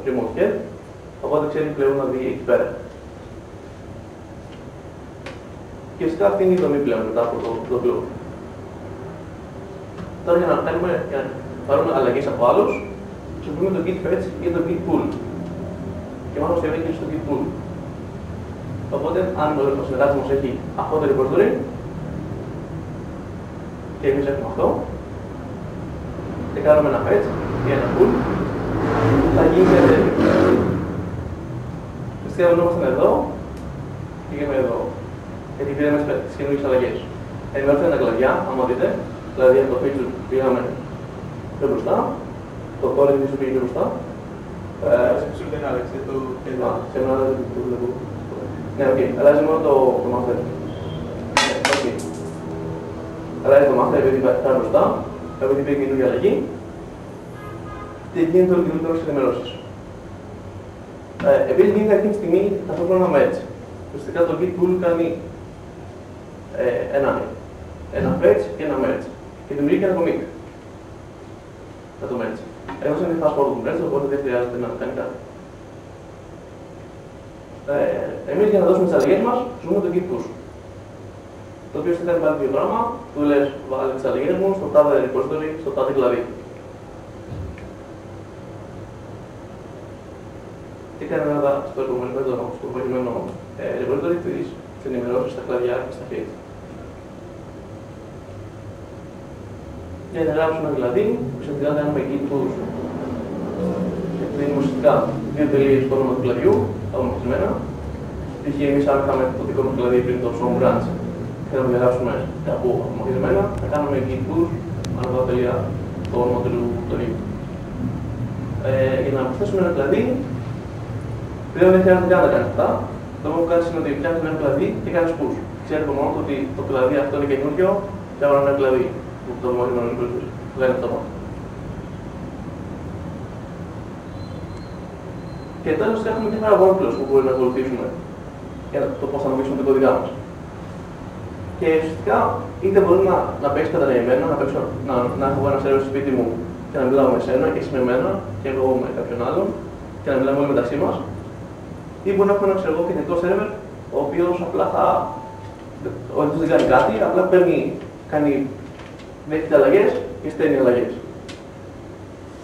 remote head, οπότε ξέρει πλέον να δει εκεί πέρα. Και φυσικά αυτή είναι η δομή πλέον μετά από το globe. Τώρα για να πάρουμε αλλαγές από άλλους, χρησιμοποιούμε το git fetch ή το git pull. Και μάλλον στέλνει και στο git pull. Οπότε, αν ο συνεργάτης μας έχει αυτό το repository, και εμείς έχουμε αυτό, και κάνουμε ένα fetch ή ένα pull, θα γίνει μια τέτοια. Φυσικά βρισκόμαστε εδώ και γίνουμε εδώ. Γιατί πήραμε τις καινούργιες αλλαγές. Ενημερώθηκαν τα κλαδιά, άμα δείτε, δηλαδή από το feature πήγαμε πιο μπροστά, το core feature πήγε πιο μπροστά. feature δεν άλλαξε το εδώ. Σήμερα δεν το βλέπω. Ναι, οκ. Αλλάζει μόνο το master. Αλλάζει το master επειδή πάει μπροστά, επειδή πήγε καινούργια αλλαγή και γίνεται όλο καινούργιο στις ενημερώσεις. Επίσης γίνεται αυτή τη στιγμή ταυτόχρονα merge. Ουσιαστικά το git pull κάνει ένα fetch και ένα merge. Και δημιουργεί και ένα commit για το merge. Έχω είναι fast forward του merge, οπότε δεν χρειάζεται να κάνει κάτι. Εμείς για να δώσουμε τις αλλαγές μας, χρησιμοποιούμε το git push. Το οποίο θα κάνει πάλι δύο πράγμα, του λες βάλε τις αλλαγές μου στο τάδε repository, στο τάδε κλαδί. Και κάνει ένα στο επόμενο repository τις ενημερώσεις στα κλαδιά και στα feeds. Και να γράψουμε δηλαδή, ουσιαστικά κάνουμε git push. Δίνουμε ουσιαστικά δύο τελείες στο όνομα του κλαδιού, τα ομορφισμένα. Π.χ. εμείς αν είχαμε το δικό μας κλαδί πριν το show branch και να διαγράψουμε κάπου ομορφισμένα, θα κάνουμε git push, ανά τελεία το όνομα του κλαδιού. Για να προσθέσουμε ένα κλαδί, πλέον δεν χρειάζεται καν να κάνεις αυτά. Το μόνο που κάνεις είναι ότι φτιάχνεις ένα κλαδί και κάνεις push. Ξέρεις από μόνο ότι το κλαδί αυτό είναι καινούργιο και άρα ένα κλαδί που το ομορφισμένο είναι πλούσιο. Δεν είναι αυτό. Και τέλος έχουμε διάφορα workflows που μπορεί να ακολουθήσουμε για το πώς θα νομίσουμε την κωδικά μας. Και ουσιαστικά είτε μπορεί να παίξει κατανεμμένα, να έχω ένα σερβερ στο σπίτι μου και να μιλάω με εσένα και εσύ με εμένα και εγώ με κάποιον άλλον και να μιλάμε όλοι μεταξύ μας. Ή μπορεί να έχουμε ένα κεντρικό σερβερ ο οποίος απλά δεν κάνει κάτι, απλά δέχεται αλλαγές και στέλνει αλλαγές.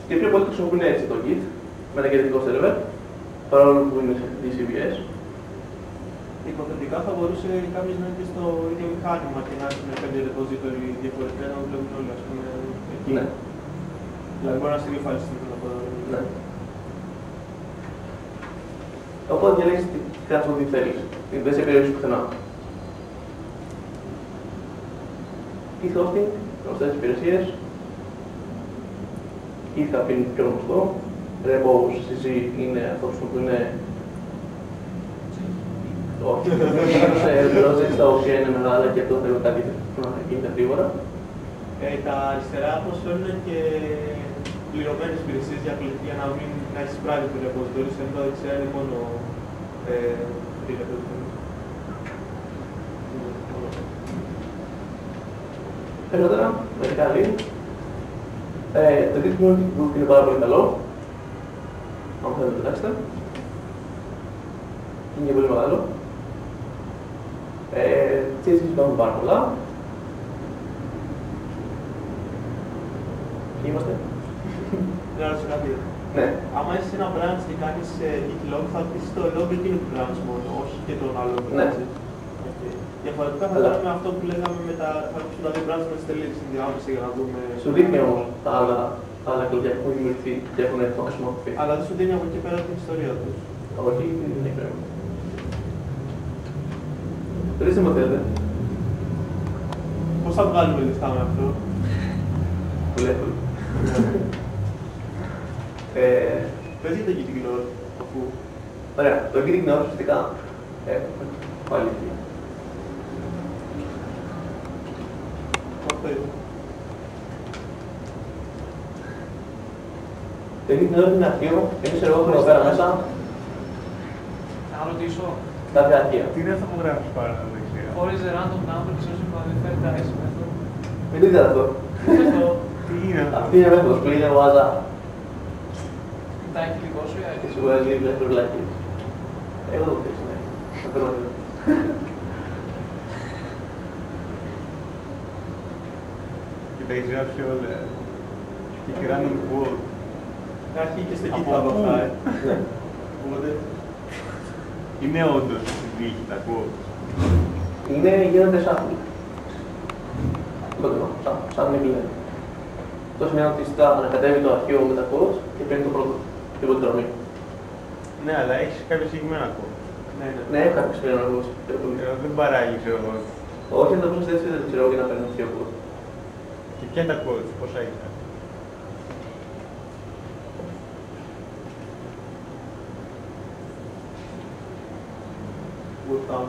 Και πιο πολλοί χρησιμοποιούν έτσι το Git με ένα κεντρικό σερβερ, παρόλο που είναι σε CVS. Υποθετικά θα μπορούσε κάποιος να είναι στο ίδιο μηχάνημα και να έχει πέντε repository διαφορετικά να βλέπουν όλοι, ας πούμε, εκεί. Ναι. Δηλαδή μπορεί να συγκεφαλιστεί το αποδόριο. Ναι. Οπότε διαλέγεις τι κάνεις ό,τι θέλεις. Δεν σε περιορίζεις πουθενά. Git hosting, γνωστές υπηρεσίες. GitHub είναι πιο γνωστό. RepoCC είναι αυτό που είναι όχι, projects τα οποία είναι μεγάλα και αυτό θέλουν κάτι που να γίνεται γρήγορα. Τα αριστερά προσφέρουν και πληρωμένες υπηρεσίες για να μην έχεις private repositories, ενώ τα δεξιά είναι μόνο free repositories. Περισσότερα, μερικά link. Το Git Community Group είναι πάρα πολύ καλό. Αν θέλετε να κοιτάξετε. Είναι πολύ μεγάλο. CSS υπάρχουν πάρα πολλά. Ποιοι είμαστε? Να ρωτήσω κάτι. Ναι. Άμα είσαι ένα branch και κάνεις git log, θα πεις το log εκείνο του branch μόνο, όχι και τον άλλο. Ναι. Διαφορετικά θα κάνουμε αυτό που λέγαμε με τα... θα πεις τα δύο branch με τις τελείες στην διάμεση για να δούμε... Σου δείχνει όμως τα άλλα κλειδιά που έχουν δημιουργηθεί και έχουν χρησιμοποιηθεί. Αλλά δεν σου δίνει από εκεί πέρα την ιστορία τους. Όχι, δεν έχει πρέπει. Ρίστε μου θέλετε. Πώς θα βγάλουμε λεφτά με αυτό? Πολύ εύκολο. Πες γιατί Git Ignore, αφού... Ωραία, το Git Ignore ουσιαστικά πάλι εκεί. Αυτό είναι. Το Git Ignore είναι αρχείο, εμείς εγώ εδώ πέρα μέσα. Να ρωτήσω. Κάποια αρχεία. Τι είναι αυτό που γράφεις πάρα τα δεξιά? Χωρίς random number και social qualified τα S method. Μην δείτε αυτό. Τι είναι αυτό? Τι είναι αυτό? Αυτή είναι μέθοδος που είναι βάζα. Κοιτάει δικό σου ή Και σου βγάζει δεύτερο λάκι. Εγώ το ξέρω, ναι. Θα θέλω να δω. Και τα έχεις γράψει όλα. Και random quote. Θα έχει και στο Από GitHub πού? αυτά. Ναι. Οπότε, Είναι όντως στην τύχη τα quote. Γίνονται σάφλοι. Κοντινό, σαν είναι. Αυτό σημαίνει ότι ανακατεύει το αρχείο με τα quotes και παίρνει το πρώτο, την πρώτη γραμμή. Ναι, αλλά έχεις κάποια συγκεκριμένα quote. Ναι, έχω κάποιο συγκεκριμένο λόγο. Δεν παράγει, ξέρω εγώ. Όχι, να το πω έτσι, δεν ξέρω για να παίρνει αρχείο quote. Και ποια είναι τα quotes, πόσα έχεις. βοηθάω.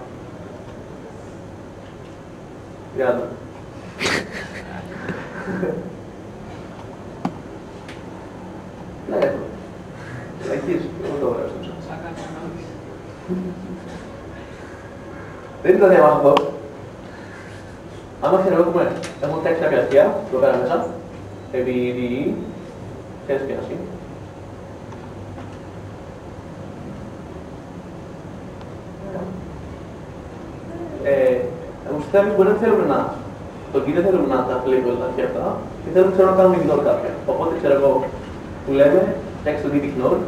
30. Ναι, έχω. Λαϊκής, εγώ το βρω στο Σαν κάτι ανάγκη. Δεν ήταν διαμάχο. Άμα θεωρούμε, έχουμε φτιάξει κάποια αρχεία, εδώ πέρα μέσα, επί DE, θες και ασύ. Ουσιαστικά μπορεί να θέλουμε να, το κύριο θέλουμε να τα βλέπουμε τα αρχεία αυτά και θέλουμε να κάνουμε ignore κάποια. Οπότε ξέρω εγώ, που λέμε, φτιάξει το git ignore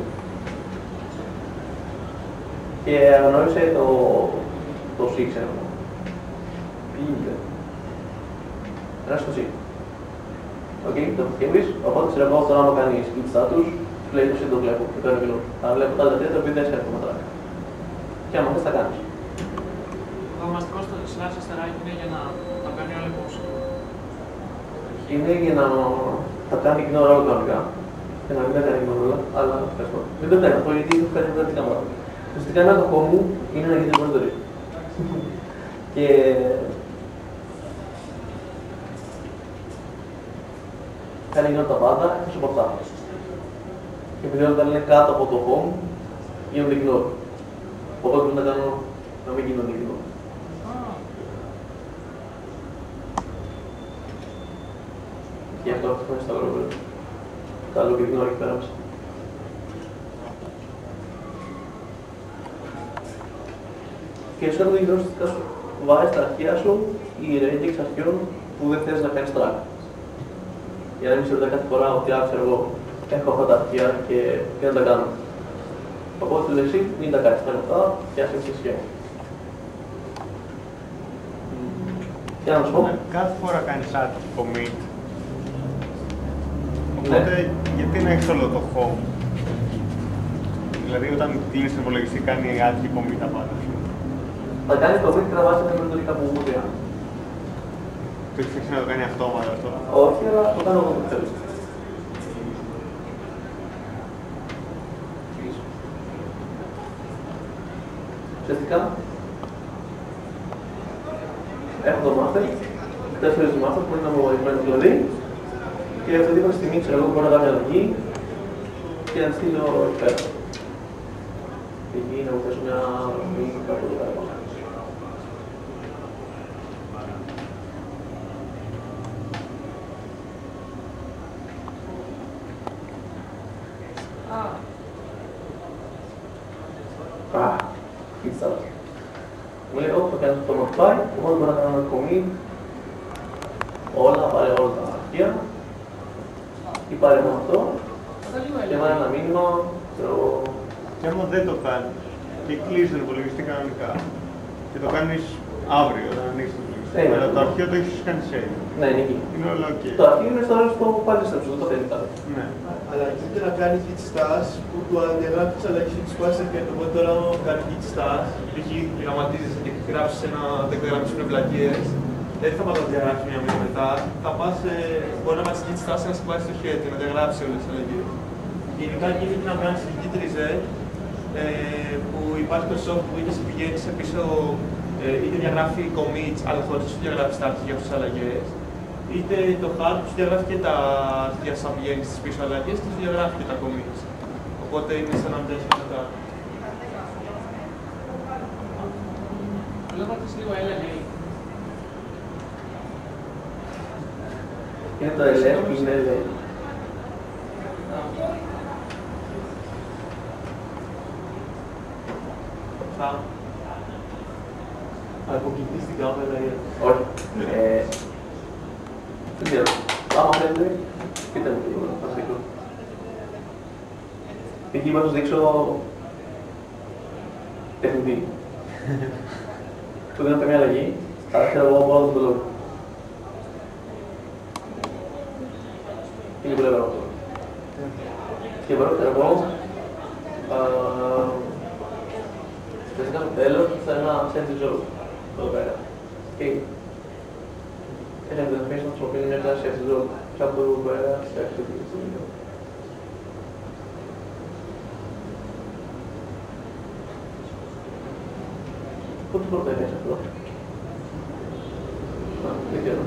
και αναγνώρισε το C, ξέρω εγώ. Τι γίνεται. Ένα στο C. Οκ, το φτιάχνεις, οπότε ξέρω εγώ τώρα άμα κάνεις git status, σου λέει το C το βλέπω και το ignore. Αλλά βλέπω τα δελτία τα οποία δεν σε έρχομαι τώρα. Και άμα θες τα κάνεις. Το ονομαστικό στο slash αστεράκι είναι για να τα παίρνει όλα υπόψη. Είναι για να τα κάνει ignore όλα κανονικά. Και να μην τα κάνει ignore όλα, αλλά ευχαριστώ. Δεν το πρέπει αυτό γιατί έχω κάνει διαφορετικά πράγματα. Ουσιαστικά ένα το μου είναι να γίνει repository. Και κάνει ignore τα πάντα εκτός από αυτά. Και επειδή όταν είναι κάτω από το home, γίνονται ignore. Οπότε πρέπει να κάνω να μην γίνονται ignore. Γι' αυτό αυτό είναι στα λόγια. Καλό και ignore εκεί πέρα μέσα. Και σου έρχονται ignore ουσιαστικά σου βάζεις τα αρχεία σου ή regex αρχείων που δεν θες να κάνεις track. Για να μην σε ρωτάει κάθε φορά ότι ξέρω εγώ έχω αυτά τα αρχεία και τι να τα κάνω. Οπότε λες εσύ μην τα κάνεις αυτά και άσε τις σχέσεις. Για να σου πω. Κάθε φορά κάνεις add commit. Οπότε, γιατί να έχεις όλο το home. Δηλαδή, όταν κλείνεις τον υπολογιστή, κάνει add και commit τα πάντα. Θα κάνει commit και θα βάζει τα μεθοδικά που μου πήραν. Το έχεις φτιάξει να το κάνει αυτόματα αυτό. Όχι, αλλά το κάνω εγώ που θέλω. Ουσιαστικά, έχω το master, 4 master που είναι αμογωρισμένος δηλαδή και από την στιγμή ξέρω εγώ μπορώ να κάνω μια λογή και να στείλω εκεί πέρα. Εκεί να μου θέσω μια λογή κάπου εδώ πέρα. Μου λέει, όχι, θα κάνεις το modify, οπότε μπορώ να κάνω ένα commit, όλα, πάρε όλα τα αρχεία, ή πάρε μόνο αυτό, και βάλε ένα μήνυμα, ξέρω εγώ. Και άμα δεν το κάνεις και κλείσεις τον υπολογιστή κανονικά και το κάνεις αύριο όταν ανοίξεις τον υπολογιστή, αλλά το αρχείο το έχεις κάνει save. Ναι, είναι εκεί. Είναι όλα ok. Το αρχείο είναι στο ρόλο που πάλι στρέψω, δεν το θέλει κάτι. Ναι. Αλλά γίνεται να κάνει git stash που του διαγράφει αλλαγή του σπάσει και το οπότε τώρα άμα κάνει git stash, π.χ. πειραματίζεσαι και γράψει ένα δεκαγραμμισμό με πλακίες, δεν θα πάω να διαγράψει μια μήνυμα μετά. Θα πας, μπορεί να βάλεις git stash να σπάσει το χέρι και να διαγράψει όλες τις αλλαγές. Γενικά γίνεται να κάνεις git reset που υπάρχει το software που είτε σε πηγαίνει σε πίσω, είτε διαγράφει commits, αλλά χωρίς να σου διαγράφει τα αρχεία στις αλλαγές. Είτε το hard που σου διαγράφει και τα αρχεία σαν πηγαίνει στις πίσω αλλαγές και σου διαγράφει και τα commits. Οπότε είναι σαν να μην τέχει μετά. Βλέποντας λίγο LLA. Είναι το LF που είναι LA. μπροστά. Αποκοιτής στην κάμερα ή... Όχι. Δεν ξέρω. Άμα θέλετε, πείτε μου λίγο, θα σας δείξω. Εκεί θα σας δείξω τεχνητή. Που δεν έχω καμία αλλαγή, αλλά ξέρω εγώ μόνο τον λόγο. Είναι πολύ ωραίο αυτό. Και μπορώ, ξέρω εγώ, φυσικά στο τέλος θα ένα sense zone εδώ πέρα. Και έχετε να αφήσει να χρησιμοποιήσει μια κλάση sense zone και από εδώ πέρα σε αυτή τη στιγμή. Πότε πρώτα είναι αυτό? Δεν ξέρω.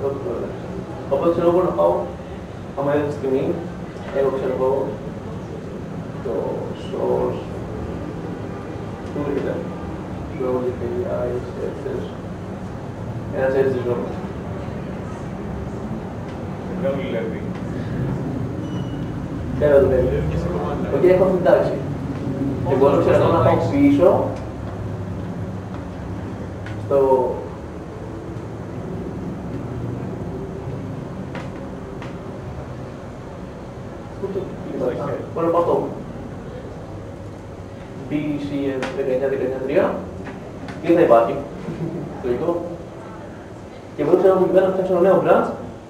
Πρώτα πρώτα. Οπότε ξέρω εγώ να πάω, άμα είναι τη στιγμή, έχω ξέρω εγώ το source, πού λέγεται, source, API, services, ένας έτσι ζώμας. Δεν μου λέει. Ξέρω το λέει. Οκ, έχω αυτή την τάξη. Και μπορώ ξέρω να πάω πίσω, στο... Μπορώ να πάω στο BCM 19-19-3 και δεν θα υπάρχει. Λογικό. Και μπορώ ξέρω να φτιάξω ένα νέο branch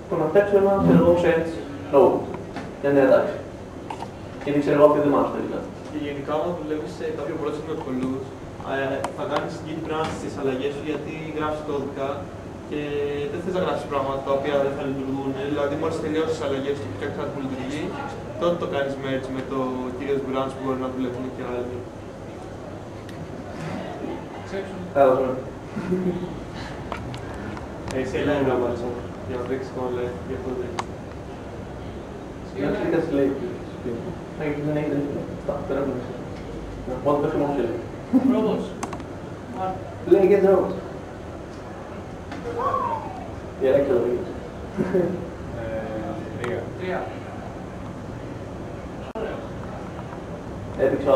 και να φτιάξω ένα search node για νέα τάξη. Γιατί ξέρω εγώ δεν μ' άρεσε τελικά. Και γενικά, όταν δουλεύεις σε κάποιο project με πολλούς, θα κάνεις git branch στις αλλαγές σου γιατί γράφεις κώδικα και δεν θες να γράψεις πράγματα τα οποία δεν θα λειτουργούν. Δηλαδή, μόλις τελειώσεις τις αλλαγές και φτιάξεις κάτι που λειτουργεί, τότε το κάνεις merge με το κυρίως branch που μπορεί να δουλεύουν και άλλοι. Καλώς ναι. Εσύ έλα ένα βάλεις όμως, για να δείξεις comment λέει, για αυτό δεν είναι. Να ξεχάσεις λέει. Δεν έχει τελικά. Πέρα από μέσα. Μόνο το χειμώνα λέει. Ρόμπος. Λέει και ρόμπος. Για να ξέρω λίγες. 3. 3. Έπαιξα